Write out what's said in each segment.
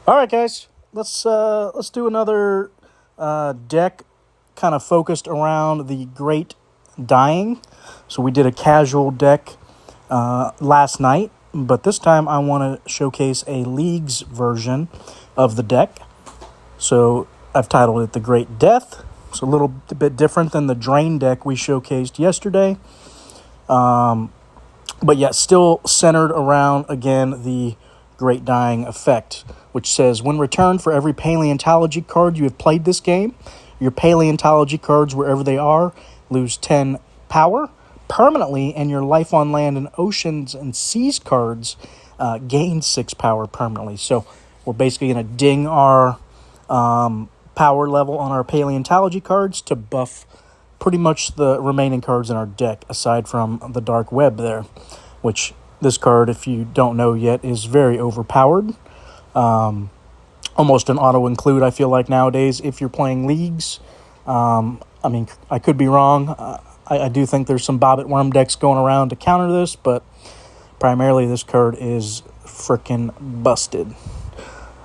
All right, guys, let's do another deck, kind of focused around the Great Dying. So we did a casual deck last night, but this time I want to showcase a Leagues version of the deck. So I've titled it the Great Death. It's a little bit different than the Drain deck we showcased yesterday, but yet still centered around, again, the Great Dying effect, which says, when returned for every paleontology card you have played this game, your paleontology cards, wherever they are, lose 10 power permanently, and your life on land and oceans and seas cards gain 6 power permanently. So we're basically going to ding our power level on our paleontology cards to buff pretty much the remaining cards in our deck, aside from the Dark Web there, which this card, if you don't know yet, is very overpowered. Almost an auto-include, I feel like, nowadays, if you're playing Leagues. I mean, I could be wrong. I do think there's some Bobbit Worm decks going around to counter this, but primarily this card is frickin' busted.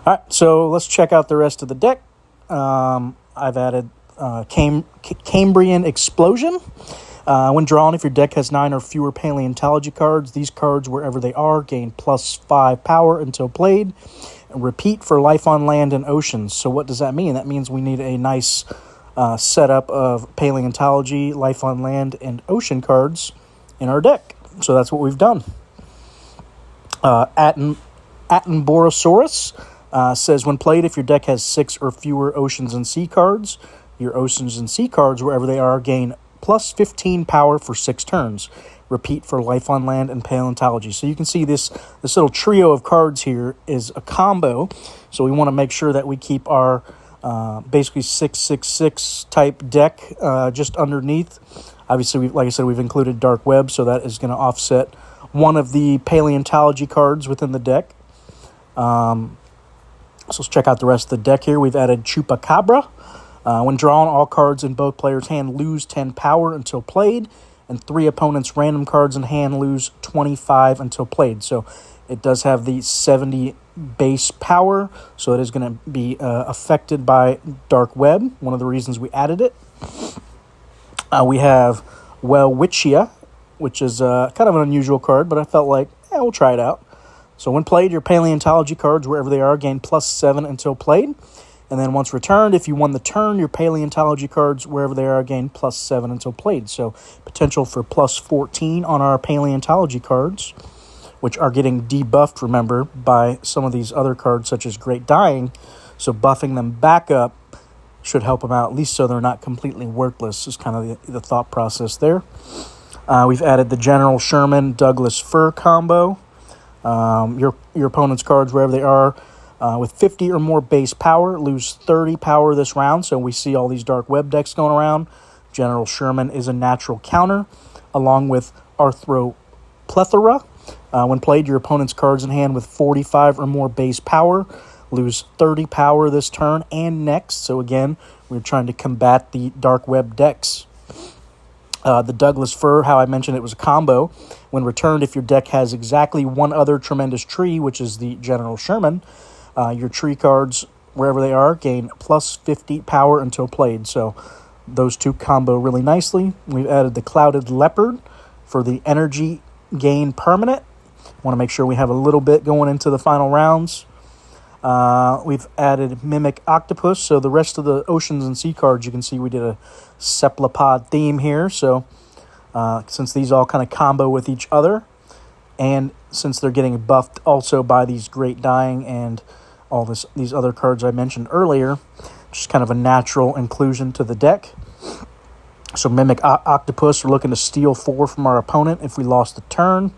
All right, so let's check out the rest of the deck. I've added Cambrian Explosion. When drawn, if your deck has 9 or fewer paleontology cards, these cards, wherever they are, gain plus 5 power until played. And repeat for life on land and oceans. So what does that mean? That means we need a nice setup of paleontology, life on land, and ocean cards in our deck. So that's what we've done. Attenborosaurus says, when played, if your deck has 6 or fewer oceans and sea cards, your oceans and sea cards, wherever they are, gain plus 15 power for 6 turns. Repeat for life on land and paleontology. So you can see this little trio of cards here is a combo. So we want to make sure that we keep our basically 6/6/6 type deck just underneath. Obviously, like I said, we've included Dark Web, so that is going to offset one of the paleontology cards within the deck. So let's check out the rest of the deck here. We've added Chupacabra. When drawn, all cards in both players' hand lose 10 power until played, and 3 opponents' random cards in hand lose 25 until played. So it does have the 70 base power, so it is going to be affected by Dark Web, one of the reasons we added it. We have Welwitschia, which is kind of an unusual card, but I felt like, we'll try it out. So when played, your paleontology cards, wherever they are, gain plus 7 until played. And then once returned, if you won the turn, your paleontology cards, wherever they are, gain plus 7 until played. So potential for plus 14 on our paleontology cards, which are getting debuffed, remember, by some of these other cards, such as Great Dying. So buffing them back up should help them out, at least so they're not completely worthless, is kind of the thought process there. We've added the General Sherman Douglas Fir combo. Your opponent's cards, wherever they are, with 50 or more base power, lose 30 power this round. So we see all these Dark Web decks going around. General Sherman is a natural counter, along with Arthroplethora. When played, your opponent's cards in hand with 45 or more base power lose 30 power this turn and next. So again, we're trying to combat the Dark Web decks. The Douglas Fir, how I mentioned it was a combo. When returned, if your deck has exactly one other tremendous tree, which is the General Sherman, your tree cards, wherever they are, gain plus 50 power until played. So those two combo really nicely. We've added the Clouded Leopard for the energy gain permanent. Want to make sure we have a little bit going into the final rounds. We've added Mimic Octopus. So the rest of the oceans and sea cards, you can see we did a cephalopod theme here. So since these all kind of combo with each other, and since they're getting buffed also by these Great Dying and all these other cards I mentioned earlier, just kind of a natural inclusion to the deck. So Mimic Octopus, we're looking to steal 4 from our opponent if we lost the turn.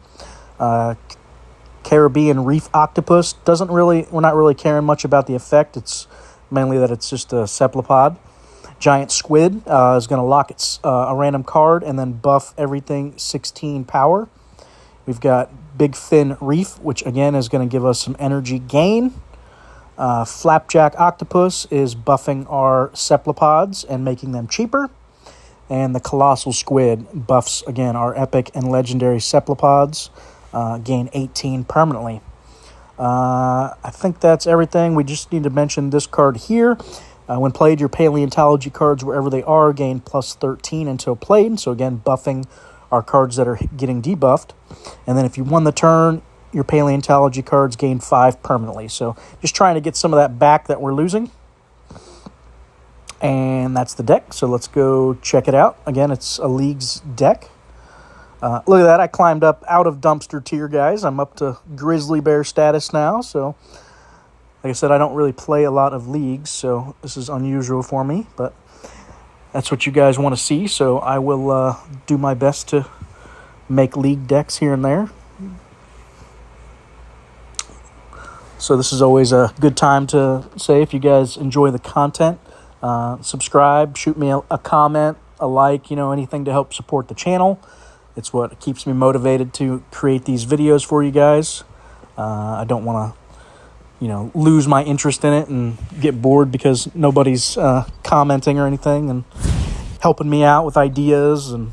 Caribbean Reef Octopus, we're not really caring much about the effect. It's mainly that it's just a cephalopod. Giant Squid is going to lock a random card and then buff everything 16 power. We've got Big Fin Reef, which again is going to give us some energy gain. Flapjack Octopus is buffing our cephalopods and making them cheaper. And the Colossal Squid buffs, again, our epic and legendary cephalopods, gain 18 permanently. I think that's everything. We just need to mention this card here. When played, your paleontology cards, wherever they are, gain plus 13 until played. So again, buffing our cards that are getting debuffed. And then if you won the turn, your paleontology cards gain 5 permanently. So just trying to get some of that back that we're losing. And that's the deck. So let's go check it out. Again, it's a League's deck. Look at that. I climbed up out of dumpster tier, guys. I'm up to grizzly bear status now. So, like I said, I don't really play a lot of Leagues, so this is unusual for me. But that's what you guys want to see. So I will do my best to make League decks here and there. So this is always a good time to say, if you guys enjoy the content, subscribe, shoot me a comment, a like, anything to help support the channel. It's what keeps me motivated to create these videos for you guys. I don't want to, lose my interest in it and get bored because nobody's commenting or anything and helping me out with ideas and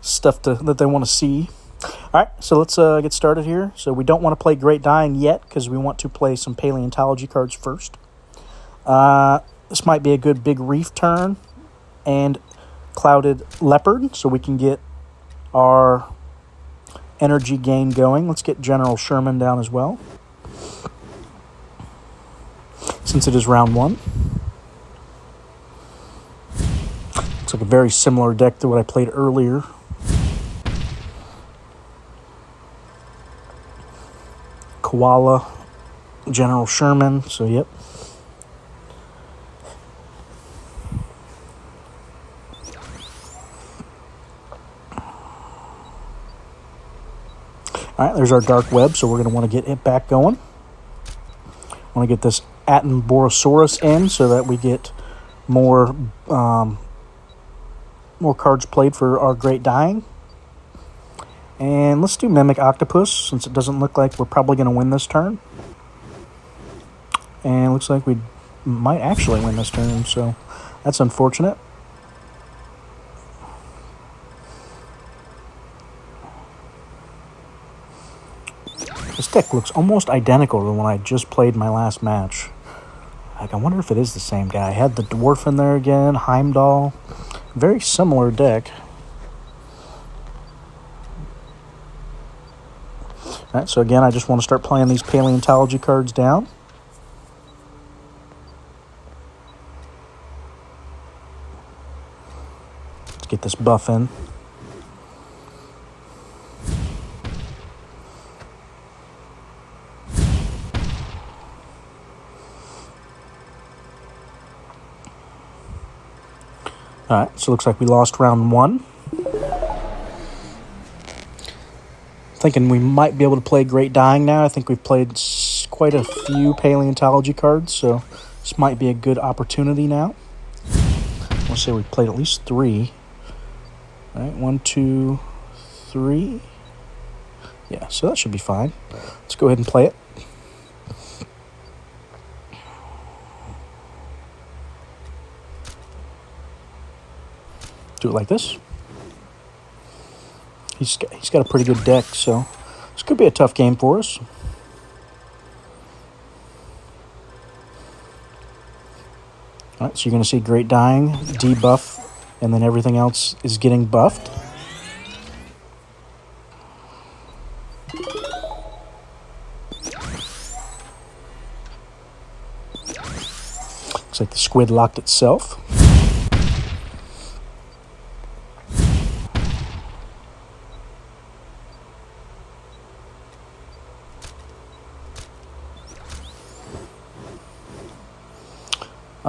stuff that they want to see. All right, so let's get started here. So we don't want to play Great Dying yet because we want to play some paleontology cards first. This might be a good big reef turn and clouded leopard, so we can get our energy gain going. Let's get General Sherman down as well, since it is round 1. Looks like a very similar deck to what I played earlier. Koala, General Sherman, so yep. All right, there's our Dark Web, so we're going to want to get it back going. Want to get this Attenborosaurus in so that we get more cards played for our Great Dying. And let's do Mimic Octopus, since it doesn't look like we're probably going to win this turn. And it looks like we might actually win this turn, so that's unfortunate. This deck looks almost identical to when I just played my last match. I wonder if it is the same guy. I had the Dwarf in there again, Heimdall. Very similar deck. All right, so again, I just want to start playing these paleontology cards down. Let's get this buff in. All right, so it looks like we lost round 1. Thinking we might be able to play Great Dying now. I think we've played quite a few paleontology cards, so this might be a good opportunity now. I want to say we played at least 3. All right, 1, 2, 3. Yeah, so that should be fine. Let's go ahead and play it. Do it like this. He's got a pretty good deck, so this could be a tough game for us. All right, so you're going to see Great Dying, debuff, and then everything else is getting buffed. Looks like the squid locked itself.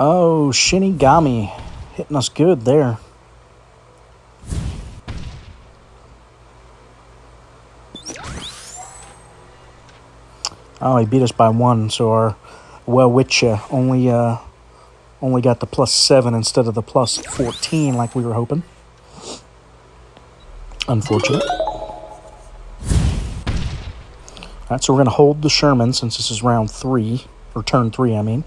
Oh, Shinigami hitting us good there. Oh, he beat us by 1, so our Welwitcha only got the +7 instead of the +14 like we were hoping. Unfortunate. All right, so we're going to hold the Sherman since this is round 3, or turn 3, I mean.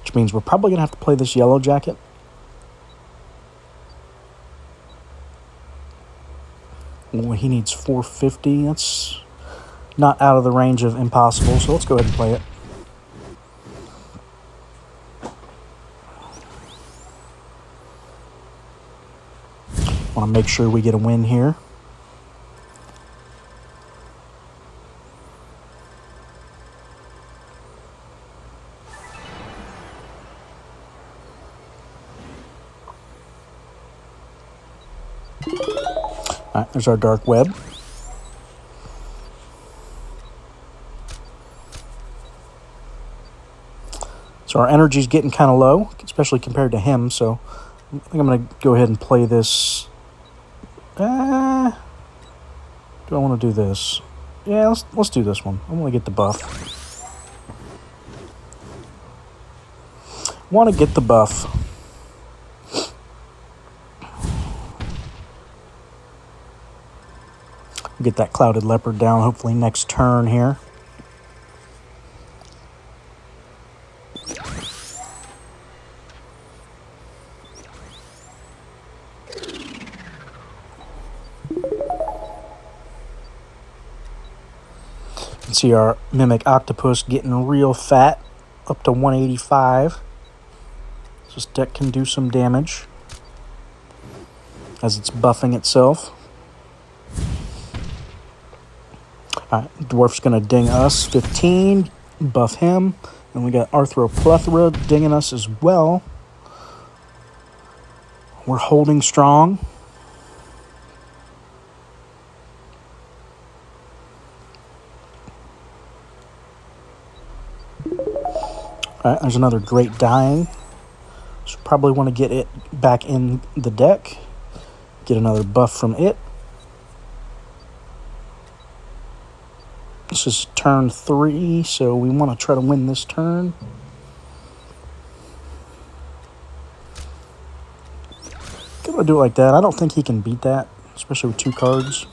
Which means we're probably going to have to play this Yellow Jacket. Well, he needs 450. That's not out of the range of impossible, so let's go ahead and play it. Want to make sure we get a win here. All right, there's our dark web. So our energy's getting kind of low, especially compared to him, so I think I'm going to go ahead and play this. Do I want to do this? Yeah, let's do this one. I want to get the buff. Want to get the buff. Get that clouded leopard down hopefully next turn here. You can see our Mimic Octopus getting real fat, up to 185. So this deck can do some damage as it's buffing itself. Alright, Dwarf's going to ding us 15, buff him. And we got Arthroplethora dinging us as well. We're holding strong. Alright, there's another great dying. So probably want to get it back in the deck. Get another buff from it. This is turn 3, so we want to try to win this turn. Gonna do it like that. I don't think he can beat that, especially with 2 cards.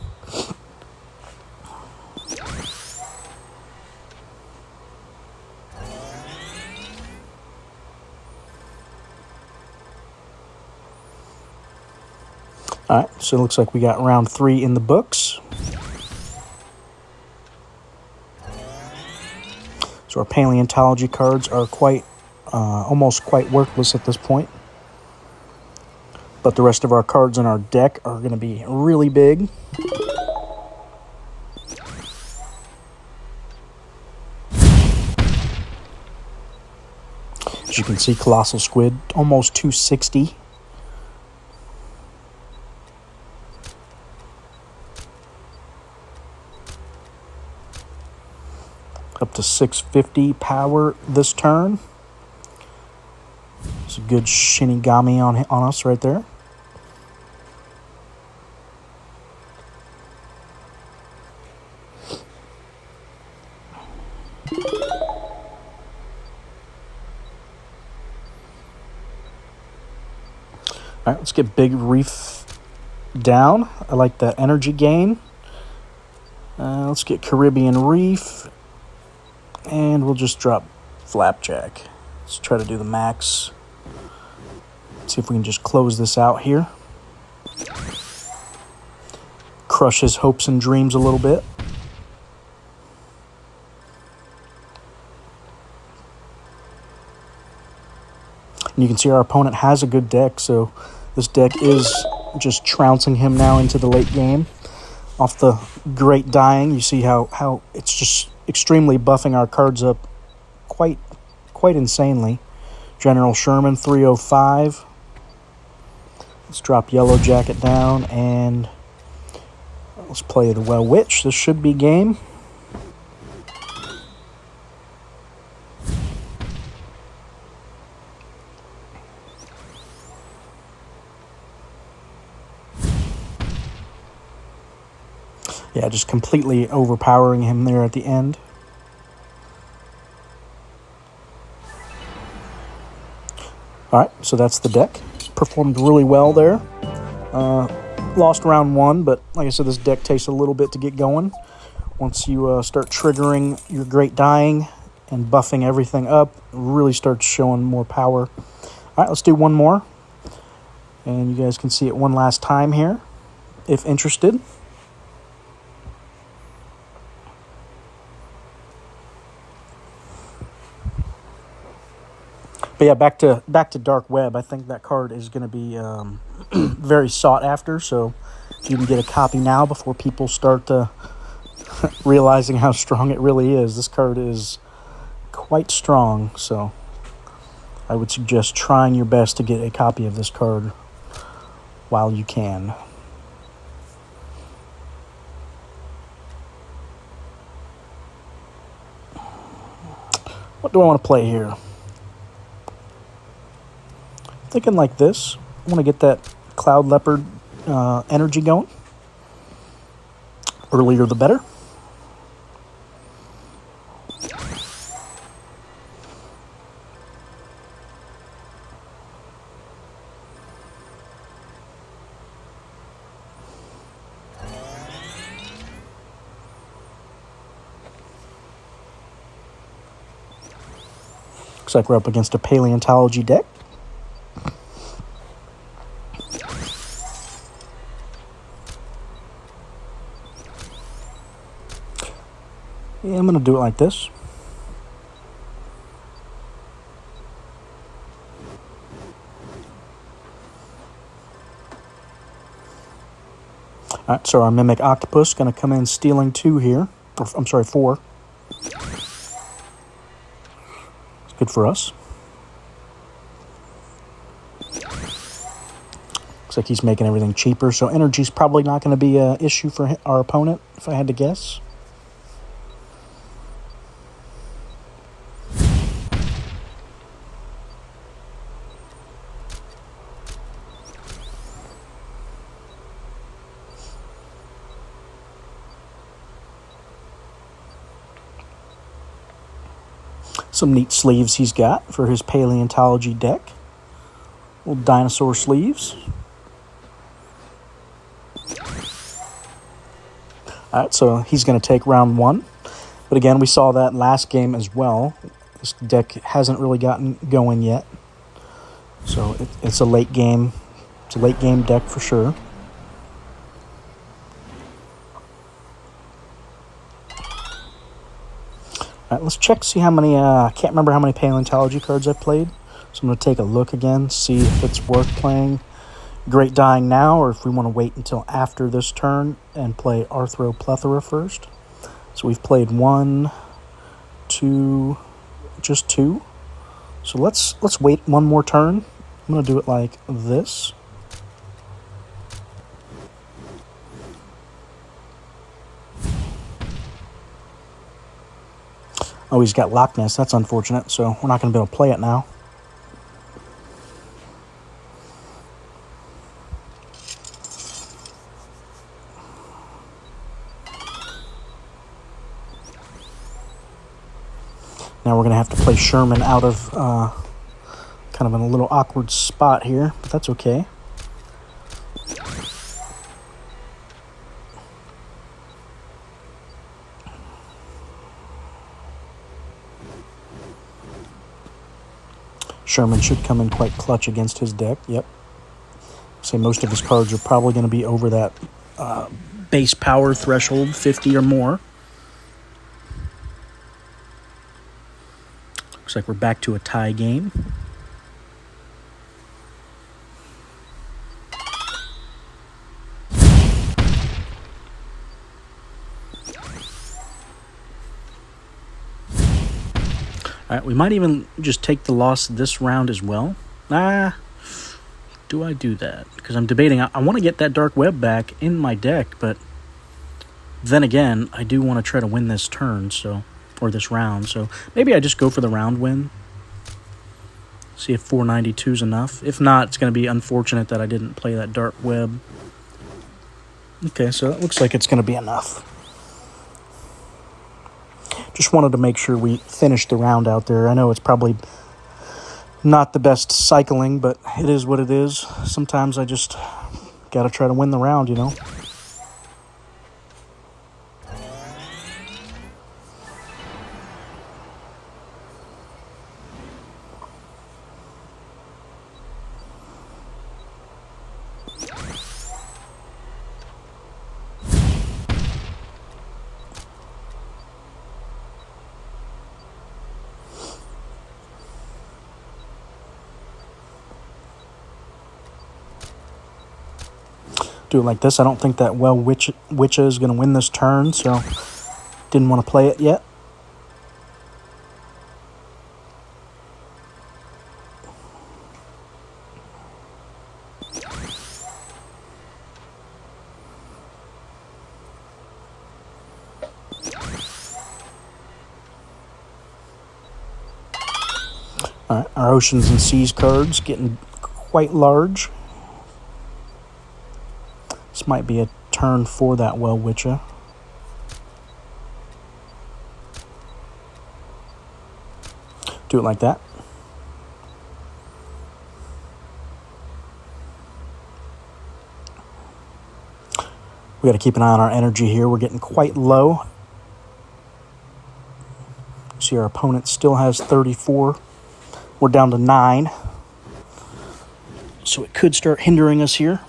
Alright, so it looks like we got round 3 in the books. So our paleontology cards are almost quite worthless at this point. But the rest of our cards in our deck are going to be really big. As you can see, Colossal Squid, almost 260. Up to 650 power this turn. It's a good Shinigami on us right there. All right, let's get Big Reef down. I like that energy gain. Let's get Caribbean Reef. And we'll just drop Flapjack. Let's try to do the max. See if we can just close this out here. Crush his hopes and dreams a little bit. And you can see our opponent has a good deck, so this deck is just trouncing him now into the late game. Off the great dying, you see how it's just extremely buffing our cards up quite insanely. General Sherman, 305. Let's drop Yellow Jacket down, and let's play the Well Witch. This should be game. Yeah, just completely overpowering him there at the end. Alright, so that's the deck. Performed really well there. Lost round 1, but like I said, this deck takes a little bit to get going. Once you start triggering your Great Dying and buffing everything up, it really starts showing more power. Alright, let's do one more. And you guys can see it one last time here, if interested. But yeah, back to Dark Web. I think that card is going to be very sought after. So if you can get a copy now before people start realizing how strong it really is, this card is quite strong. So I would suggest trying your best to get a copy of this card while you can. What do I want to play here? Thinking like this. I want to get that Cloud Leopard energy going. Earlier the better. Looks like we're up against a paleontology deck. Yeah, I'm going to do it like this. Alright, so our Mimic Octopus going to come in stealing 2 here. I'm sorry, 4. It's good for us. Looks like he's making everything cheaper, so energy's probably not going to be an issue for our opponent, if I had to guess. Some neat sleeves he's got for his paleontology deck. Little dinosaur sleeves. Alright, so he's going to take round 1. But again, we saw that last game as well. This deck hasn't really gotten going yet. So it's a late game. It's a late game deck for sure. Alright, let's check, see how many, I can't remember how many paleontology cards I've played. So I'm going to take a look again, see if it's worth playing Great Dying now, or if we want to wait until after this turn and play Arthroplethora first. So we've played 1, 2, just 2. So let's wait one more turn. I'm going to do it like this. Oh, he's got Loch Ness. That's unfortunate, so we're not going to be able to play it now. Now we're going to have to play Sherman out of kind of in a little awkward spot here, but that's okay. Sherman should come in quite clutch against his deck. Yep. Say most of his cards are probably going to be over that base power threshold, 50 or more. Looks like we're back to a tie game. All right, we might even just take the loss this round as well. Do I do that? Because I'm debating. I want to get that Dark Web back in my deck, but then again, I do want to try to win this turn, or this round. So maybe I just go for the round win. See if 492 is enough. If not, it's going to be unfortunate that I didn't play that Dark Web. Okay, so it looks like it's going to be enough. Just wanted to make sure we finished the round out there. I know it's probably not the best cycling, but it is what it is. Sometimes I just got to try to win the round, you know. Do it like this. I don't think that Witcha is going to win this turn, so didn't want to play it yet. All right, our Oceans and Seas cards getting quite large. This might be a turn for that Witcha. Do it like that. We got to keep an eye on our energy here. We're getting quite low. See, our opponent still has 34. We're down to 9. So it could start hindering us here.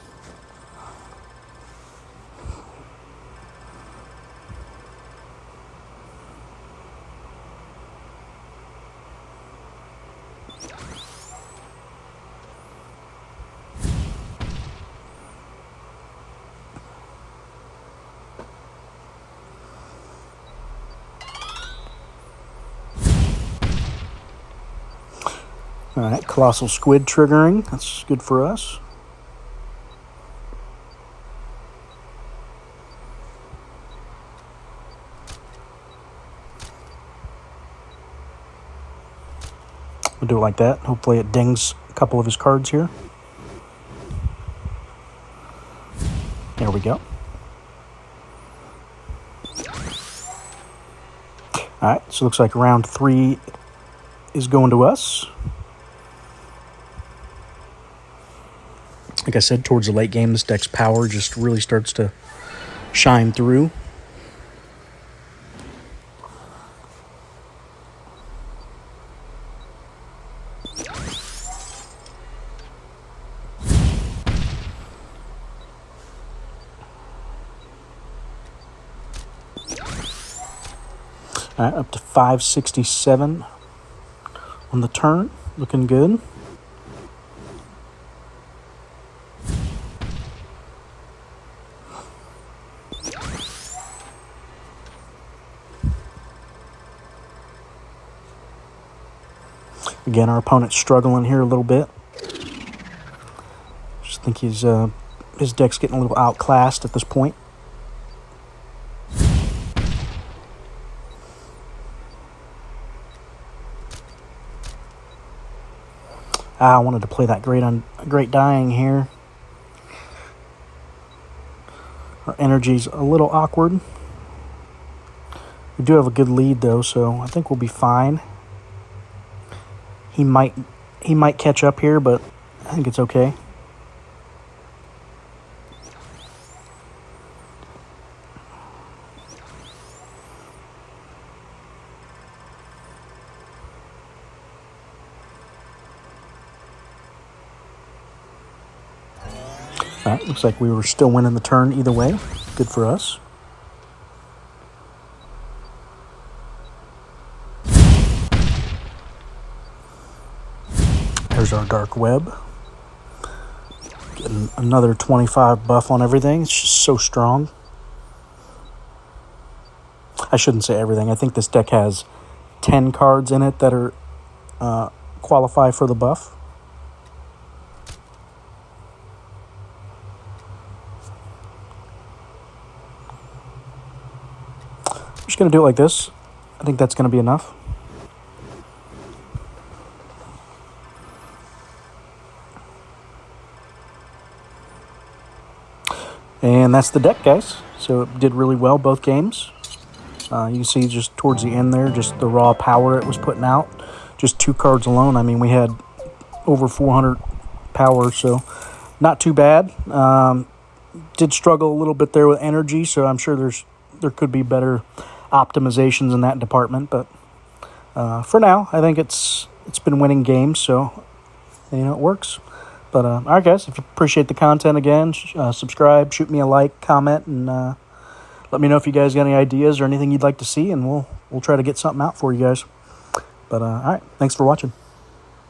All right, Colossal Squid triggering. That's good for us. We'll do it like that. Hopefully it dings a couple of his cards here. There we go. All right, so it looks like round 3 is going to us. Like I said, towards the late game, this deck's power just really starts to shine through. All right, up to 567 on the turn. Looking good. Again, our opponent's struggling here a little bit. Just think his deck's getting a little outclassed at this point. I wanted to play that Great Dying here. Our energy's a little awkward. We do have a good lead though, so I think we'll be fine. He might catch up here, but I think it's okay. All right, looks like we were still winning the turn either way. Good for us. There's our Dark Web. Getting another 25 buff on everything. It's just so strong. I shouldn't say everything. I think this deck has 10 cards in it that are qualify for the buff. I'm just going to do it like this. I think that's going to be enough. And that's the deck, guys. So it did really well both games. You can see just towards the end there, just the raw power it was putting out. Just 2 cards alone. I mean, we had over 400 power, so not too bad. Did struggle a little bit there with energy, so I'm sure there could be better optimizations in that department. But for now, I think it's been winning games, so it works. But all right, guys, if you appreciate the content again, subscribe, shoot me a like, comment, and let me know if you guys got any ideas or anything you'd like to see, and we'll try to get something out for you guys. But all right, thanks for watching.